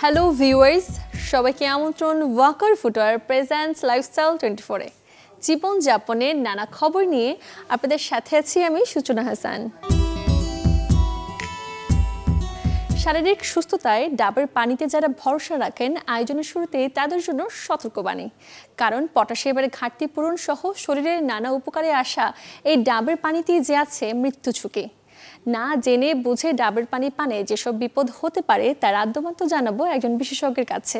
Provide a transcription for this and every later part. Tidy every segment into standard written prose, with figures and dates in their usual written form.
Hello viewers, সবাইকে আমন্ত্রণ Waker footwear presents lifestyle 24-এ। জীবনযাপনের নানা খবর নিয়ে আপনাদের সাথে আছি আমি সূচনা হাসান। শারীরিক সুস্থতায় ডাবের পানিতে যারা ভরসা রাখেন, আয়োজনের শুরুতে তাদের জন্য সতর্কবাণী। কারণ পটাশিয়ামের ঘাটতি পূরণ সহ শরীরের নানা উপকারে আসা এই ডাবের পানিতেই যে আছে মৃত্যু ঝুঁকি। না জেনে বুঝে ডাবের পানি পানে যেসব বিপদ হতে পারে তার আদ্যমাত্র জানাবো একজন বিশেষজ্ঞের কাছে।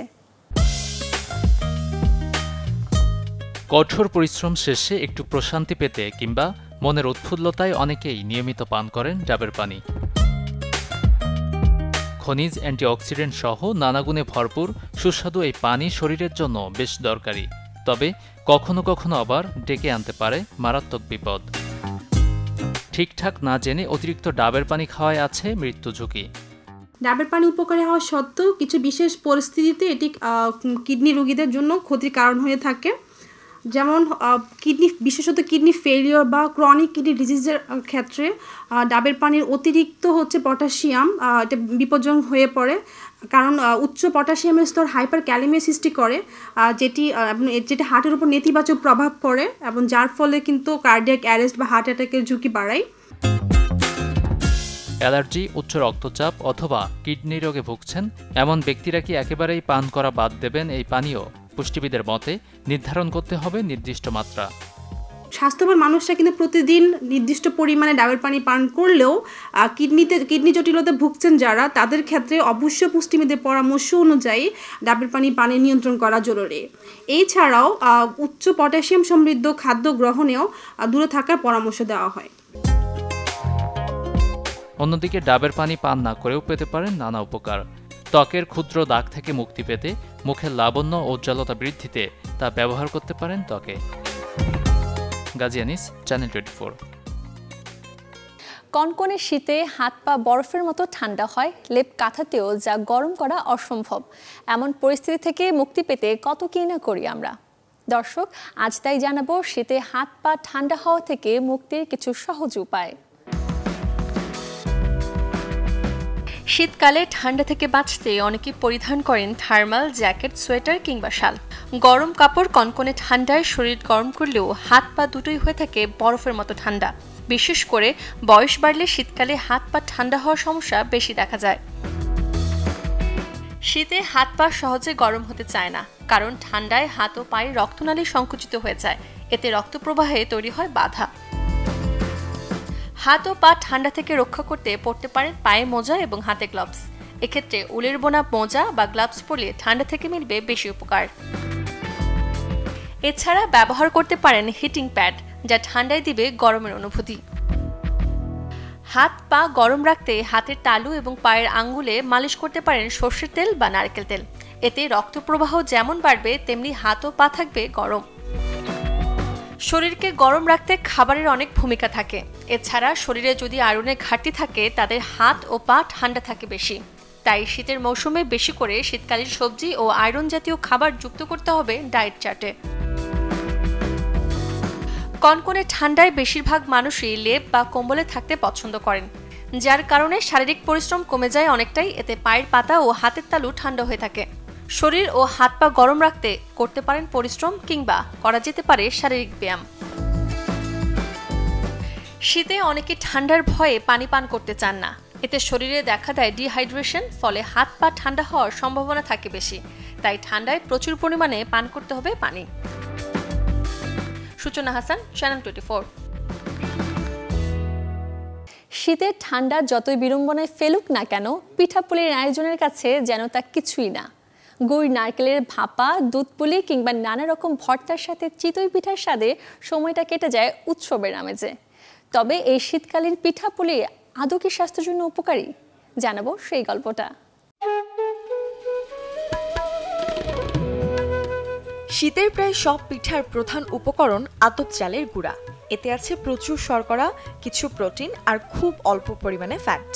কঠোর পরিশ্রম শেষে একটু প্রশান্তি পেতে কিংবা মনের উৎফুল্লতায় অনেকেই নিয়মিত পান করেন ডাবের পানি। খনিজ, অ্যান্টিঅক্সিডেন্ট সহ নানা গুণে ভরপুর সুস্বাদু এই পানি শরীরের জন্য বেশ দরকারি। তবে কখনো কখনো আবার ডেকে আনতে পারে মারাত্মক বিপদ। ঠিকঠাক না জেনে অতিরিক্ত ডাবের পানি খাওয়ায় আছে মৃত্যু ঝুঁকি। ডাবের পানি উপকারী হওয়া সত্ত্বেও কিছু বিশেষ পরিস্থিতিতে এটি কিডনি রোগীদের জন্য ক্ষতির কারণ হয়ে থাকে। যেমন বিশেষত কিডনি ফেলিওর বা ক্রনিক কিডনি ডিজিজের ক্ষেত্রে ডাবের পানির অতিরিক্ত পটাশিয়াম এটা বিপজ্জনক হয়ে পড়ে। কারণ উচ্চ পটাশিয়ামের স্তর হাইপার ক্যালিমিয়া সৃষ্টি করে, যেটা হার্টের উপর নেতিবাচক প্রভাব পড়ে এবং যার ফলে কিন্তু কার্ডিয়াক অ্যারেস্ট বা হার্ট অ্যাটাকের ঝুঁকি বাড়ায়। অ্যালার্জি, উচ্চ রক্তচাপ অথবা কিডনি রোগে ভুগছেন এমন ব্যক্তিরা কি একেবারেই পান করা বাদ দেবেন এই পানীয়? পুষ্টিবিদের মতে নির্ধারণ করতে হবে নির্দিষ্ট মাত্রা। স্বাস্থ্যবান মানুষরা কিন্তু প্রতিদিন নির্দিষ্ট পরিমাণে ডাবের পানি পান করলেও কিডনি জটিলতা ভুগছেন যারা, তাদের ক্ষেত্রে অবশ্যই পুষ্টিবিদের পরামর্শ অনুযায়ী ডাবের পানি নিয়ন্ত্রণ করা জরুরি। এছাড়াও উচ্চ পটাশিয়াম সমৃদ্ধ খাদ্য গ্রহণেও দূরে থাকার পরামর্শ দেওয়া হয়। অন্যদিকে ডাবের পানি পান না করেও পেতে পারেন নানা উপকার। ত্বকের ক্ষুদ্র দাগ থেকে মুক্তি পেতে, মুখের লাবণ্য ও উজ্জ্বলতা বৃদ্ধিতে তা ব্যবহার করতে পারেন ত্বকে। গাজী আনিস, চ্যানেল 24। কনকনে শীতে হাত পা বরফের মতো ঠান্ডা হয়, লেপ কাঁথাতেও যা গরম করা অসম্ভব। এমন পরিস্থিতি থেকে মুক্তি পেতে কত কি না করি আমরা। দর্শক, আজ তাই জানাবো শীতে হাত পা ঠান্ডা হওয়া থেকে মুক্তির কিছু সহজ উপায়। শীতকালে ঠান্ডা থেকে বাঁচতে অনেকে পরিধান করেন থার্মাল জ্যাকেট, সোয়েটার কিংবা শাল। গরম কাপড় কনকনে ঠান্ডায় শরীর গরম করলেও হাত পা দুটোই হয়ে থাকে বরফের মতো ঠান্ডা। বিশেষ করে বয়স বাড়লে শীতকালে হাত পা ঠান্ডা হওয়ার সমস্যা বেশি দেখা যায়। শীতে হাত পা সহজে গরম হতে চায় না, কারণ ঠান্ডায় হাত ও পায়ের রক্তনালী সংকুচিত হয়ে যায়। এতে রক্ত প্রবাহে তৈরি হয় বাধা। হাত ও পা ঠান্ডা থেকে রক্ষা করতে পরতে পারেন পায়ে মোজা এবং হাতে গ্লাভস। এক্ষেত্রে উলের বোনা মোজা বা গ্লাভস পরলে ঠান্ডা থেকে মিলবে বেশি উপকার। এছাড়া ব্যবহার করতে পারেন হিটিং প্যাড, যা ঠান্ডায় দিবে গরমের অনুভূতি। হাত পা গরম রাখতে হাতের তালু এবং পায়ের আঙ্গুলে মালিশ করতে পারেন সর্ষের তেল বা নারকেল তেল। এতে রক্ত প্রবাহ যেমন বাড়বে তেমনি হাত ও পা থাকবে গরম। শরীরকে গরম রাখতে খাবারের অনেক ভূমিকা থাকে। এছাড়া শরীরে যদি আয়রনের ঘাটতি থাকে তাদের হাত ও পা ঠান্ডা থাকে বেশি। তাই শীতের মৌসুমে বেশি করে শীতকালীন সবজি ও আয়রন জাতীয় খাবার যুক্ত করতে হবে ডায়েট চার্টে। কনকনে ঠান্ডায় বেশিরভাগ মানুষই লেপ বা কম্বলে থাকতে পছন্দ করেন, যার কারণে শারীরিক পরিশ্রম কমে যায় অনেকটাই। এতে পায়ের পাতা ও হাতের তালু ঠান্ডা হয়ে থাকে। শরীর ও হাত পা গরম রাখতে করতে পারেন পরিশ্রম কিংবা করা যেতে পারে শারীরিক ব্যায়াম। শীতে অনেকে ঠান্ডার ভয়ে পানি পান করতে চান না। এতে শরীরে দেখা দেয় ডিহাইড্রেশন, ফলে হাত পা ঠান্ডা হওয়ার সম্ভাবনা থাকে বেশি। তাই ঠান্ডায় প্রচুর পরিমাণে পান করতে হবে পানি। সূচনা হাসান, চ্যানেল 24। শীতের ঠান্ডা যতই বিড়ম্বনায় ফেলুক না কেন, পিঠাপুলির আয়োজনের কাছে যেন তা কিছুই না। গুড়, নারকেলের ভাপা, দুধ পুলি কিংবা নানা রকম ভর্তার সাথে চিতই পিঠার স্বাদে সময়টা কেটে যায় উৎসবের আমেজে। তবে এই শীতকালীন পিঠাপুলি আদৌ কি স্বাস্থ্যের জন্য উপকারী? জানাবো সেই গল্পটা। শীতের প্রায় সব পিঠার প্রধান উপকরণ আতপ চালের গুঁড়া। এতে আছে প্রচুর শর্করা, কিছু প্রোটিন আর খুব অল্প পরিমাণে ফ্যাট।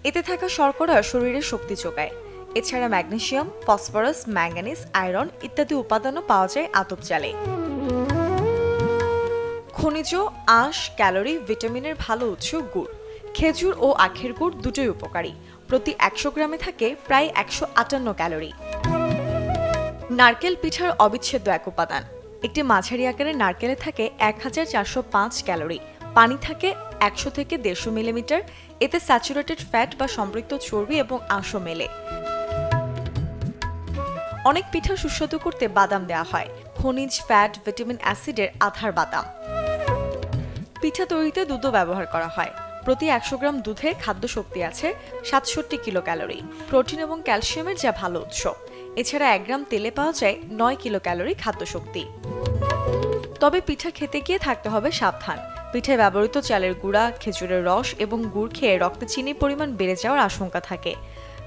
এতে থাকা শর্করা শরীরে শক্তি যোগায়। এছাড়া ম্যাগনেসিয়াম, ফসফরাস, ম্যাঙ্গানিজ, আয়রন ইত্যাদি উপাদানও পাওয়া যায় আতপ চালে। খনিজ, আঁশ, ক্যালোরি, ভিটামিনের ভালো উৎস গুড়। খেজুর ও আখের গুড় দুটোই উপকারী। প্রতি 100 গ্রামে থাকে প্রায় 158 ক্যালোরি। নারকেল পিঠার অবিচ্ছেদ্য এক উপাদান। একটি মাঝারি আকারের নারকেলে থাকে 1405 ক্যালোরি। পানি থাকে 100 থেকে 150 মিলিমিটার। এতে স্যাচুরেটেড ফ্যাট বা সম্পৃক্ত চর্বি এবং আঁশ মেলে। অনেক পিঠা সুস্বাদু করতে বাদাম দেওয়া হয়। খনিজ, ফ্যাট, ভিটামিন, অ্যাসিডের আধার বাদাম। পিঠা তৈরিতে দুধও ব্যবহার করা হয়। প্রতি 100 গ্রাম দুধে খাদ্য শক্তি আছে 67 কিলো ক্যালোরি, প্রোটিন এবং ক্যালসিয়ামের যা ভালো উৎস। এছাড়া 1 গ্রাম তেলে পাওয়া যায় 9 কিলো ক্যালোরি খাদ্য শক্তি। তবে পিঠা খেতে গিয়ে থাকতে হবে সাবধান। পিঠায় ব্যবহৃত চালের গুঁড়া, খেজুরের রস এবং গুড় খেয়ে রক্তে চিনির পরিমাণ বেড়ে যাওয়ার আশঙ্কা থাকে।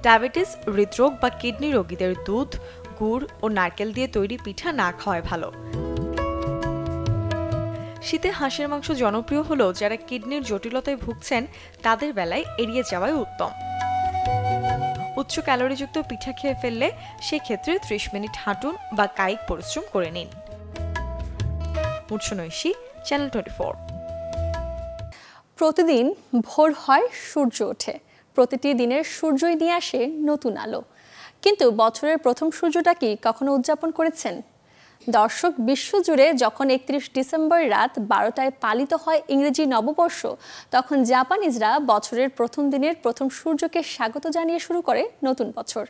ডায়াবেটিস, হৃদরোগ বা কিডনি রোগীদের দুধ, গুড় ও নারকেল দিয়ে তৈরি পিঠা না খাওয়াই ভালো। শীতে হাঁসের মাংস জনপ্রিয় হলেও যারা কিডনির জটিলতায় ভুগছেন তাদের বেলায় এড়িয়ে যাওয়াই উত্তম। উচ্চ ক্যালোরিযুক্ত পিঠা খেয়ে ফেললে সেক্ষেত্রে 30 মিনিট হাঁটুন বা কায়িক পরিশ্রম করে নিন। উৎসনৈশী, চ্যানেল 24। প্রতিদিন ভোর হয়, সূর্য ওঠে। প্রতিটি দিনের সূর্যই নিয়ে আসে নতুন আলো। কিন্তু বছরের প্রথম সূর্যটা কি কখনো উদযাপন করেছেন? দর্শক, বিশ্বজুড়ে যখন 31 ডিসেম্বর রাত 12টায় পালিত হয় ইংরেজি নববর্ষ, তখন জাপানিজরা বছরের প্রথম দিনের প্রথম সূর্যকে স্বাগত জানিয়ে শুরু করে নতুন বছর।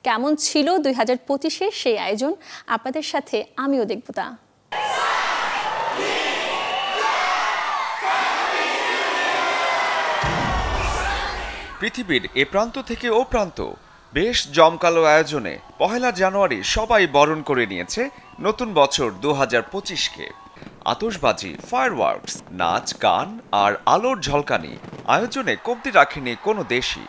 কেমন ছিল 2025-এর সেই আয়োজন? আপনাদের সাথে আমিও দেখব তা। পৃথিবীর এ প্রান্ত থেকে ও প্রান্ত বেশ জমকালো আয়োজনে 1 জানুয়ারি সবাই বরণ করে নিয়েছে নতুন বছর 2025-কে। আতশবাজি, ফায়ারওয়ার্কস, নাচ, গান আর আলোর ঝলকানি আয়োজনে কমতি রাখেনি কোনো দেশই।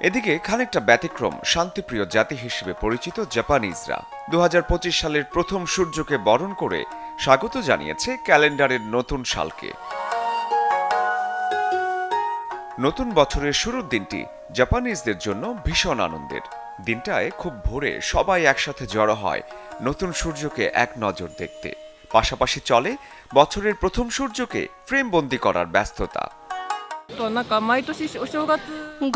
এদিকে খানিকটা ব্যতিক্রম শান্তিপ্রিয় জাতি হিসেবে পরিচিত জাপানিজরা 2025 সালের প্রথম সূর্যকে বরণ করে স্বাগত জানিয়েছে ক্যালেন্ডারের নতুন সালকে। নতুন বছরের শুরুর দিনটি জাপানিজদের জন্য ভীষণ আনন্দের। দিনটায় খুব ভোরে সবাই একসাথে জড়ো হয় নতুন সূর্যকে এক নজর দেখতে। পাশাপাশি চলে বছরের প্রথম সূর্যকে ফ্রেমবন্দি করার ব্যস্ততা।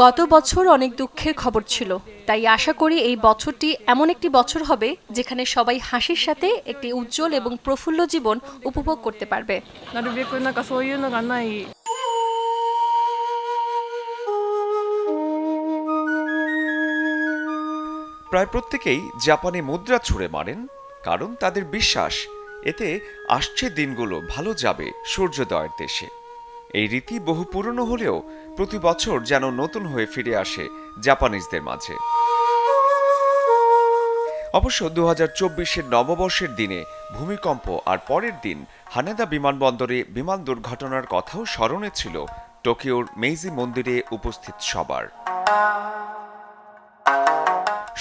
গত বছর অনেক দুঃখের খবর ছিল, তাই আশা করি এই বছরটি এমন একটি বছর হবে যেখানে সবাই হাসির সাথে একটি উজ্জ্বল এবং প্রফুল্ল জীবন উপভোগ করতে পারবে। প্রায় প্রত্যেকেই জাপানি মুদ্রা ছুঁড়ে মারেন, কারণ তাদের বিশ্বাস এতে আসছে দিনগুলো ভালো যাবে সূর্যোদয়ের দেশে। এই রীতি বহু পুরনো হলেও প্রতি বছর যেন নতুন হয়ে ফিরে আসে জাপানিজদের মাঝে। অবশ্য 2024-এর নববর্ষের দিনে ভূমিকম্প আর পরের দিন হানেদা বিমানবন্দরে বিমান দুর্ঘটনার কথাও স্মরণে ছিল টোকিওর মেইজি মন্দিরে উপস্থিত সবার।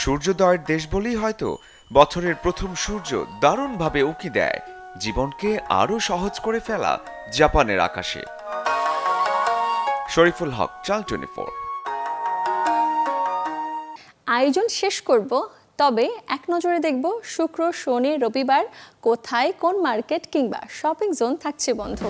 সূর্যোদয়ের দেশ বলেই হয়তো বছরের প্রথম সূর্য দারুণভাবে উকি দেয় জীবনকে আরও সহজ করে ফেলা জাপানের আকাশে। শরীফুল হক, চ্যানেল 24। আয়োজন শেষ করব, তবে এক নজরে দেখব শুক্র, শনি, রবিবার কোথায় কোন মার্কেট কিংবা শপিং জোন থাকছে বন্ধ।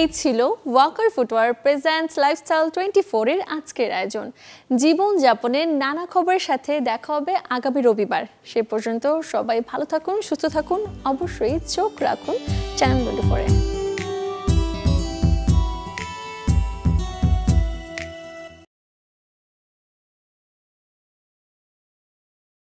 এই ছিল ওয়াকার ফুটওয়্যার প্রেজেন্টস লাইফস্টাইল 24-এর আজকের আয়োজন। জীবনযাপনের নানা খবরের সাথে দেখা হবে আগামী রবিবার। সে পর্যন্ত সবাই ভালো থাকুন, সুস্থ থাকুন, অবশ্যই চোখ রাখুন চ্যানেল 24-এ।